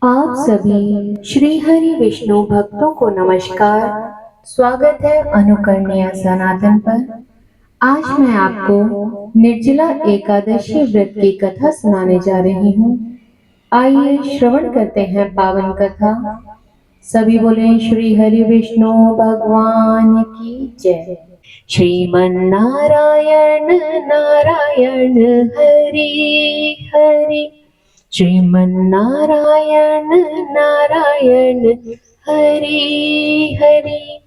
आप सभी श्री हरि विष्णु भक्तों को नमस्कार। स्वागत है अनुकरणीय सनातन पर। आज मैं आपको निर्जला एकादशी व्रत की कथा सुनाने जा रही हूँ। आइए श्रवण करते हैं पावन कथा। सभी बोले श्री हरि विष्णु भगवान की जय। श्रीमन नारायण नारायण हरि हरि, श्रीमन नारायण नारायण हरि हरि।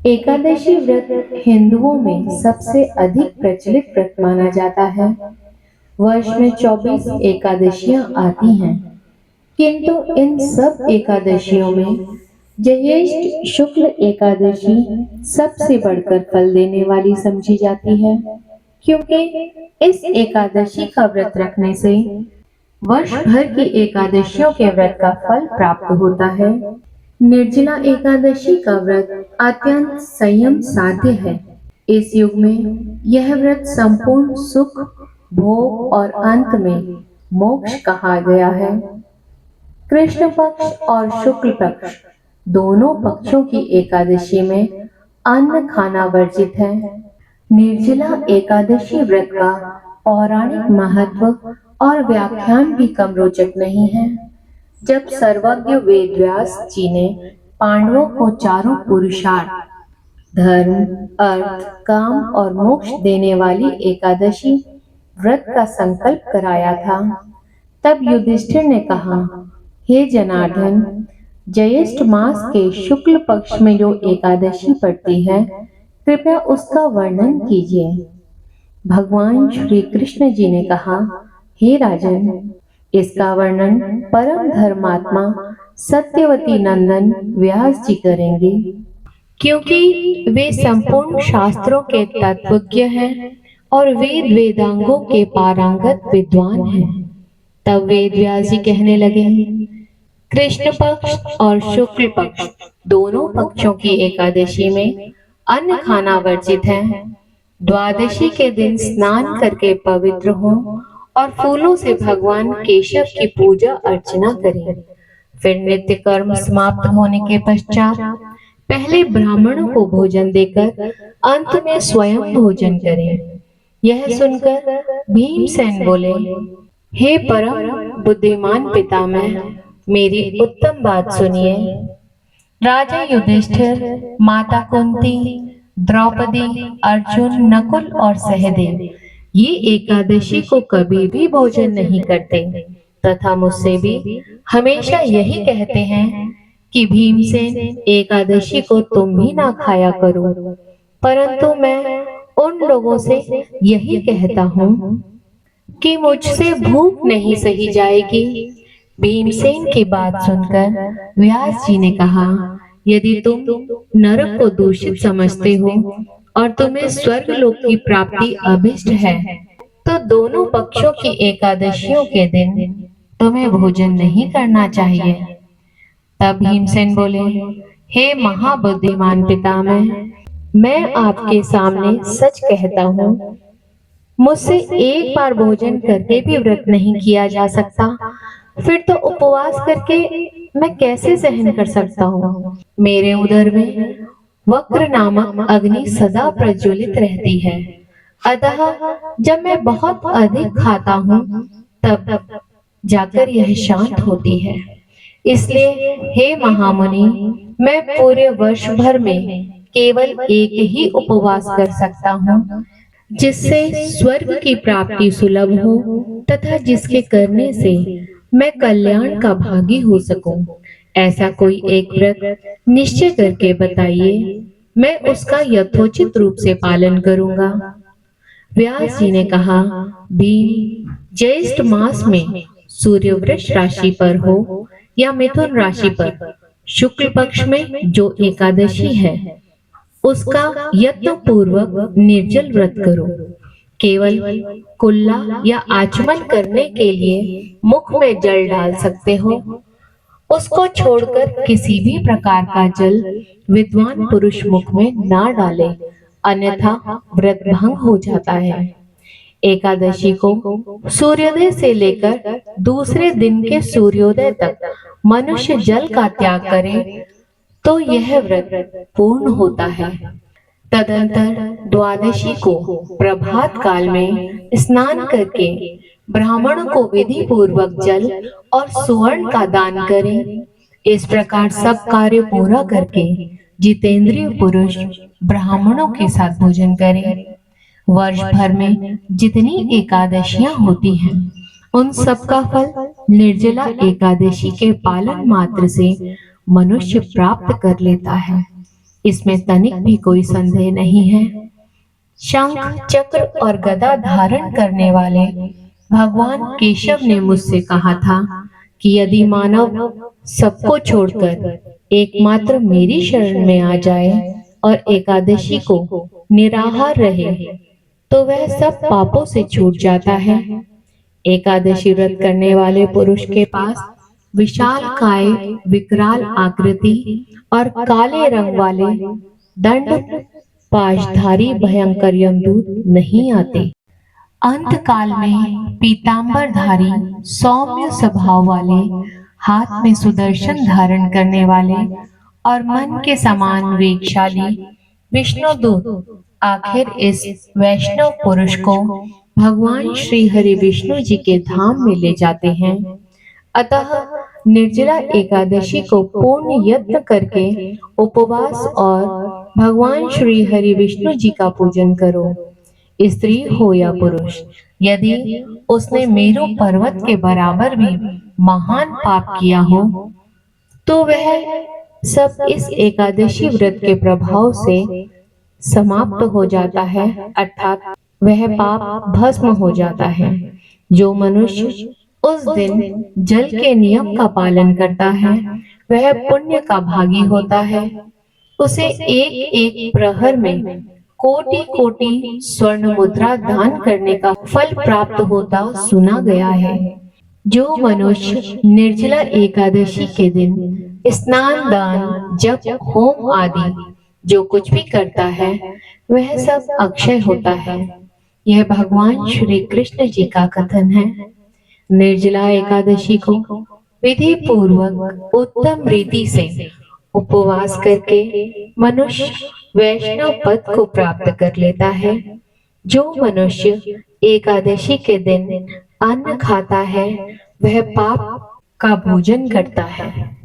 एकादशी व्रत हिंदुओं में सबसे अधिक प्रचलित व्रत माना जाता है। वर्ष में 24 एकादशियां आती हैं, किंतु इन सब एकादशियों में ज्येष्ठ शुक्ल एकादशी सबसे बढ़कर फल देने वाली समझी जाती है, क्योंकि इस एकादशी का व्रत रखने से वर्ष भर की एकादशियों के व्रत का फल प्राप्त होता है। निर्जला एकादशी का व्रत अत्यंत संयम साध्य है। इस युग में यह व्रत संपूर्ण सुख, भोग और अंत में मोक्ष कहा गया है। कृष्ण पक्ष और शुक्ल पक्ष दोनों पक्षों की एकादशी में अन्न खाना वर्जित है। निर्जला एकादशी व्रत का पौराणिक महत्व और व्याख्यान भी कम रोचक नहीं है। जब सर्वज्ञ वेदव्यास जी ने पांडवों को चारों पुरुषार्थ धर्म, अर्थ, काम और मोक्ष देने वाली एकादशी व्रत का संकल्प कराया था, तब युधिष्ठिर ने कहा, हे जनार्दन, ज्येष्ठ मास के शुक्ल पक्ष में जो एकादशी पड़ती है, कृपया उसका वर्णन कीजिए। भगवान श्री कृष्ण जी ने कहा, हे राजन, इसका वर्णन परम धर्मात्मा सत्यवती नंदन व्यास जी करेंगे, क्योंकि वे संपूर्ण शास्त्रों के तत्वज्ञ हैं और वेद वेदांगों के पारंगत विद्वान हैं। तब वेद व्यास जी कहने लगे, कृष्ण पक्ष और शुक्ल पक्ष दोनों पक्षों की एकादशी में अन्न खाना वर्जित है। द्वादशी के दिन स्नान करके पवित्र हों और फूलों से भगवान केशव की पूजा अर्चना करें। फिर नित्य कर्म समाप्त होने के पश्चात पहले ब्राह्मणों को भोजन देकर अंत में स्वयं भोजन करें। यह सुनकर भीमसेन बोले, हे परम बुद्धिमान पितामह, मेरी उत्तम बात सुनिए। राजा युधिष्ठिर, माता कुंती, द्रौपदी, अर्जुन, नकुल और सहदेव ये एकादशी को कभी भी भोजन नहीं करते तथा मुझसे भी हमेशा यही कहते हैं कि भीमसेन, एकादशी को तुम भी ना खाया करो। परंतु मैं उन लोगों से यही कहता हूँ कि मुझसे भूख नहीं सही जाएगी। भीमसेन की बात सुनकर व्यास जी ने कहा, यदि तुम नरक को दूषित समझते हो और तुम्हें स्वर्ग लोक की प्राप्ति अभिष्ट है, तो दोनों पक्षों की एकादशियों के दिन तुम्हें भोजन नहीं करना चाहिए। तब भीमसेन बोले, हे महाबुद्धिमान पितामह, मैं आपके सामने सच कहता हूँ, मुझसे एक बार भोजन करके भी व्रत नहीं किया जा सकता, फिर तो उपवास करके मैं कैसे सहन कर सकता हूँ। मेरे उदर में वक्र नामक अग्नि सदा प्रज्वलित रहती है, अतः जब मैं बहुत अधिक खाता हूँ तब जाकर यह शांत होती है। इसलिए हे महामुनि, मैं पूरे वर्ष भर में केवल एक ही उपवास कर सकता हूँ, जिससे स्वर्ग की प्राप्ति सुलभ हो तथा जिसके करने से मैं कल्याण का भागी हो सकूं। ऐसा कोई एक व्रत निश्चय करके बताइए, मैं उसका यथोचित रूप से पालन करूंगा। व्यास जी ने कहा, भीम, ज्येष्ठ मास में सूर्य वृष राशि पर हो या मिथुन राशि पर शुक्ल पक्ष में जो एकादशी है, उसका यत्न पूर्वक निर्जल व्रत करो। केवल कुल्ला या आचमन करने के लिए मुख में जल डाल सकते हो। उसको छोड़कर किसी भी प्रकार का जल विद्वान पुरुष मुख में ना डाले, अन्यथा व्रत भंग हो जाता है। एकादशी को सूर्योदय से लेकर दूसरे दिन के सूर्योदय तक मनुष्य जल का त्याग करे तो यह व्रत पूर्ण होता है। तदंतर द्वादशी को प्रभात काल में स्नान करके ब्राह्मणों को विधि पूर्वक जल और सुवर्ण का दान करें। इस प्रकार सब कार्य पूरा करके जितेंद्रिय पुरुष ब्राह्मणों के साथ भोजन करें। वर्ष भर में जितनी एकादशियां होती हैं, उन सब का फल निर्जला एकादशी के पालन मात्र से मनुष्य प्राप्त कर लेता है। इसमें तनिक भी कोई संदेह नहीं है। शंख चक्र और गदा धारण करने वाले भगवान केशव ने मुझसे कहा था कि यदि मानव सबको छोड़कर एकमात्र मेरी शरण में आ जाए और एकादशी को निराहार रहे तो वह सब पापों से छूट जाता है। एकादशी व्रत करने वाले पुरुष के पास विशाल काय, विकराल आकृति और काले रंग वाले दंड पाशधारी भयंकर यमदूत नहीं आते। अंत काल में पीतांबरधारी सौम्य स्वभाव वाले, हाथ में सुदर्शन धारण करने वाले और मन के समान वेगशाली विष्णुदूत आखिर इस वैष्णव पुरुष को भगवान श्री हरि विष्णु जी के धाम में ले जाते हैं। अतः निर्जला एकादशी को पूर्ण यत्न करके उपवास और भगवान श्री हरि विष्णु जी का पूजन करो। स्त्री हो या पुरुष, यदि उसने मेरु पर्वत के बराबर भी महान पाप किया हो तो वह सब इस एकादशी व्रत के प्रभाव से समाप्त हो जाता है, अर्थात वह पाप भस्म हो जाता है। जो मनुष्य उस दिन जल के नियम का पालन करता है वह पुण्य का भागी होता है। उसे एक एक प्रहर में कोटि कोटि स्वर्ण मुद्रा दान करने का फल प्राप्त होता सुना गया है। जो मनुष्य निर्जला एकादशी के दिन स्नान, दान, जप, होम आदि जो कुछ भी करता है वह सब अक्षय होता है। यह भगवान श्री कृष्ण जी का कथन है। निर्जला एकादशी को विधि पूर्वक उत्तम रीति से उपवास करके मनुष्य वैष्णव पद को प्राप्त कर लेता है। जो मनुष्य एकादशी के दिन अन्न खाता है वह पाप का भोजन करता है।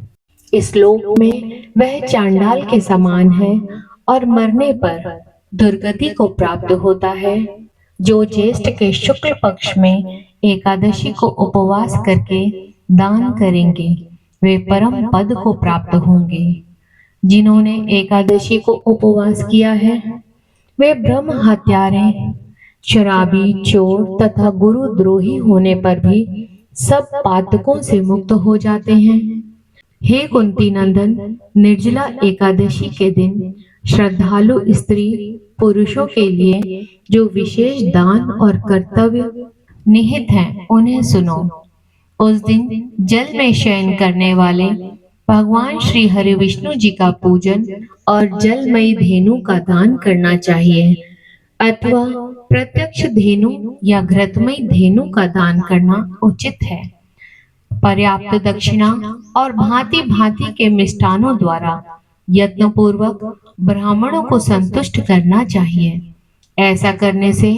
इस लोक में वह चांडाल के समान है और मरने पर दुर्गति को प्राप्त होता है। जो ज्येष्ठ के शुक्ल पक्ष में एकादशी को उपवास करके दान करेंगे वे परम पद को प्राप्त होंगे। जिन्होंने एकादशी को उपवास किया है वे ब्रह्म हत्यारे, शराबी, चोर तथा गुरुद्रोही होने पर भी सब पातकों से मुक्त हो जाते हैं। हे कुंती नंदन, निर्जला एकादशी के दिन श्रद्धालु स्त्री पुरुषों के लिए जो विशेष दान और कर्तव्य निहित हैं उन्हें सुनो। उस दिन जल में शयन करने वाले भगवान श्री हरि विष्णु जी का पूजन और जलमयी धेनु का दान करना चाहिए, अथवा प्रत्यक्ष धेनु या घृतमयी धेनु का दान करना उचित है। पर्याप्त दक्षिणा और भांति भांति के मिष्टानों द्वारा यत्न पूर्वक ब्राह्मणों को संतुष्ट करना चाहिए। ऐसा करने से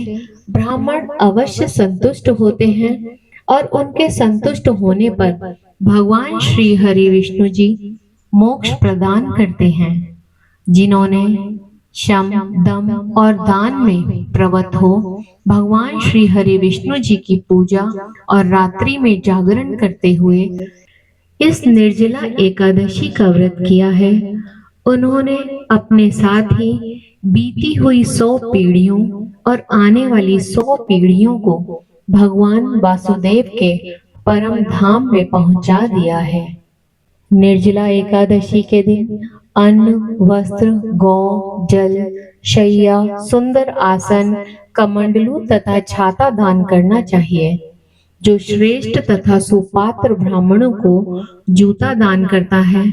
ब्राह्मण अवश्य संतुष्ट होते हैं और उनके संतुष्ट होने पर भगवान श्री हरि विष्णु जी मोक्ष प्रदान करते हैं। जिन्होंने शम, दम और दान में प्रवृत्त हो भगवान श्री हरि विष्णु जी की पूजा और रात्रि में जागरण करते हुए इस निर्जला एकादशी का व्रत किया है, उन्होंने अपने साथ ही बीती हुई 100 पीढ़ियों और आने वाली 100 पीढ़ियों को भगवान वासुदेव के परम धाम में पहुंचा दिया है। निर्जला एकादशी के दिन अन्न, वस्त्र, गौ, जल, शैया, सुंदर आसन, कमंडलू तथा छाता दान करना चाहिए। जो श्रेष्ठ तथा सुपात्र ब्राह्मणों को जूता दान करता है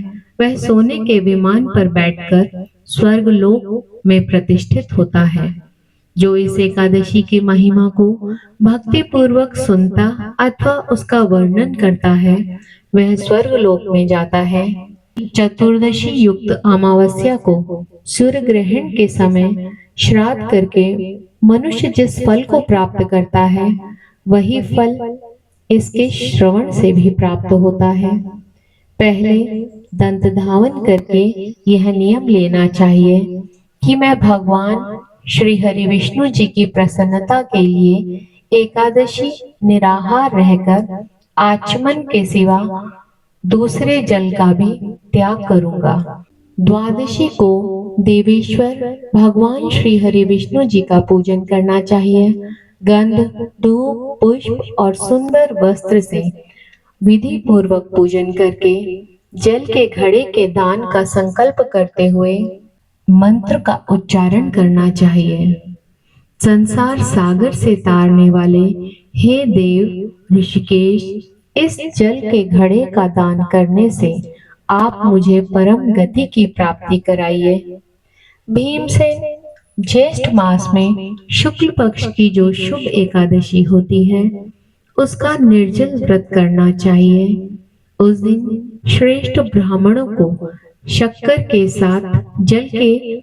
वह सोने के विमान पर बैठकर स्वर्ग लोक में प्रतिष्ठित होता है। जो इस एकादशी की महिमा को भक्ति पूर्वक सुनता अथवा उसका वर्णन करता है, वह स्वर्ग लोक में जाता है। चतुर्दशी युक्त अमावस्या को सूर्य ग्रहण के समय श्राद्ध करके मनुष्य जिस फल को प्राप्त करता है, वही फल इसके श्रवण से भी प्राप्त होता है। पहले दंत धावन करके यह नियम लेना चाहिए कि मैं भगवान श्री हरि विष्णु जी की प्रसन्नता के लिए एकादशी निराहार रहकर आचमन के सिवा दूसरे जल का भी त्याग करूंगा। द्वादशी को देवेश्वर भगवान श्री हरि विष्णु जी का पूजन करना चाहिए। गंध, धूप, पुष्प और सुंदर वस्त्र से विधि पूर्वक पूजन करके जल के घड़े के दान का संकल्प करते हुए मंत्र का उच्चारण करना चाहिए। संसार सागर से तारने वाले हे देव ऋषिकेश, इस जल के घड़े का दान करने से आप मुझे परम गति की प्राप्ति कराइए। भीमसेन, ज्येष्ठ मास में शुक्ल पक्ष की जो शुभ एकादशी होती है, उसका निर्जल व्रत करना चाहिए। उस दिन श्रेष्ठ ब्राह्मणों को शक्कर के साथ जल के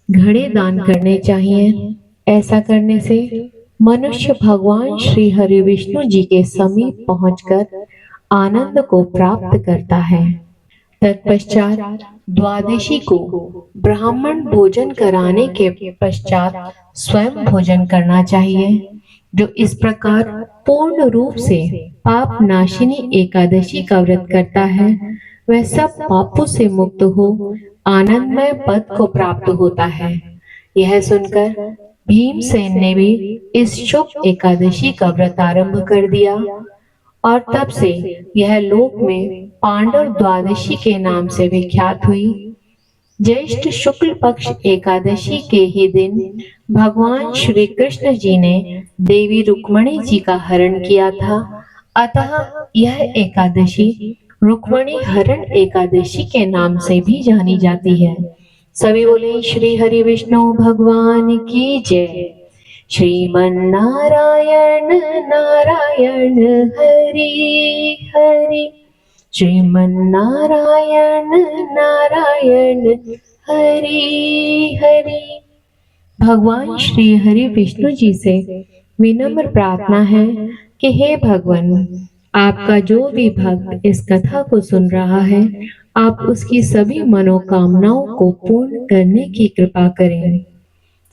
घड़े दान करने चाहिए। ऐसा करने से मनुष्य भगवान श्री हरि विष्णु जी के समीप पहुंचकर आनंद को प्राप्त करता है। तत्पश्चात द्वादशी को ब्राह्मण भोजन कराने के पश्चात स्वयं भोजन करना चाहिए। जो इस प्रकार पूर्ण रूप से पाप नाशिनी एकादशी का व्रत करता है, वह सब पापों से मुक्त हो आनंदमय पद को प्राप्त होता है। यह सुनकर भीमसेन ने भी इस शुभ एकादशी का व्रत आरंभ कर दिया और तब से यह लोक में पांडव द्वादशी के नाम से विख्यात हुई। ज्येष्ठ शुक्ल पक्ष एकादशी के ही दिन भगवान श्री कृष्ण जी ने देवी रुक्मणी जी का हरण किया था। अतः यह एकादशी रुक्मणी हरण एकादशी के नाम से भी जानी जाती है। सभी बोले श्री हरि विष्णु भगवान की जय। श्रीमन्नारायण नारायण हरि हरि, श्रीमन्नारायण नारायण हरि हरि। भगवान श्री हरि विष्णु जी से विनम्र प्रार्थना है कि हे भगवान, आपका जो भी भक्त इस कथा को सुन रहा है, आप उसकी सभी मनोकामनाओं को पूर्ण करने की कृपा करें।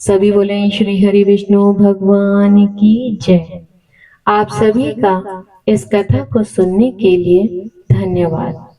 सभी बोले श्री हरि विष्णु भगवान की जय। आप सभी का इस कथा को सुनने के लिए धन्यवाद।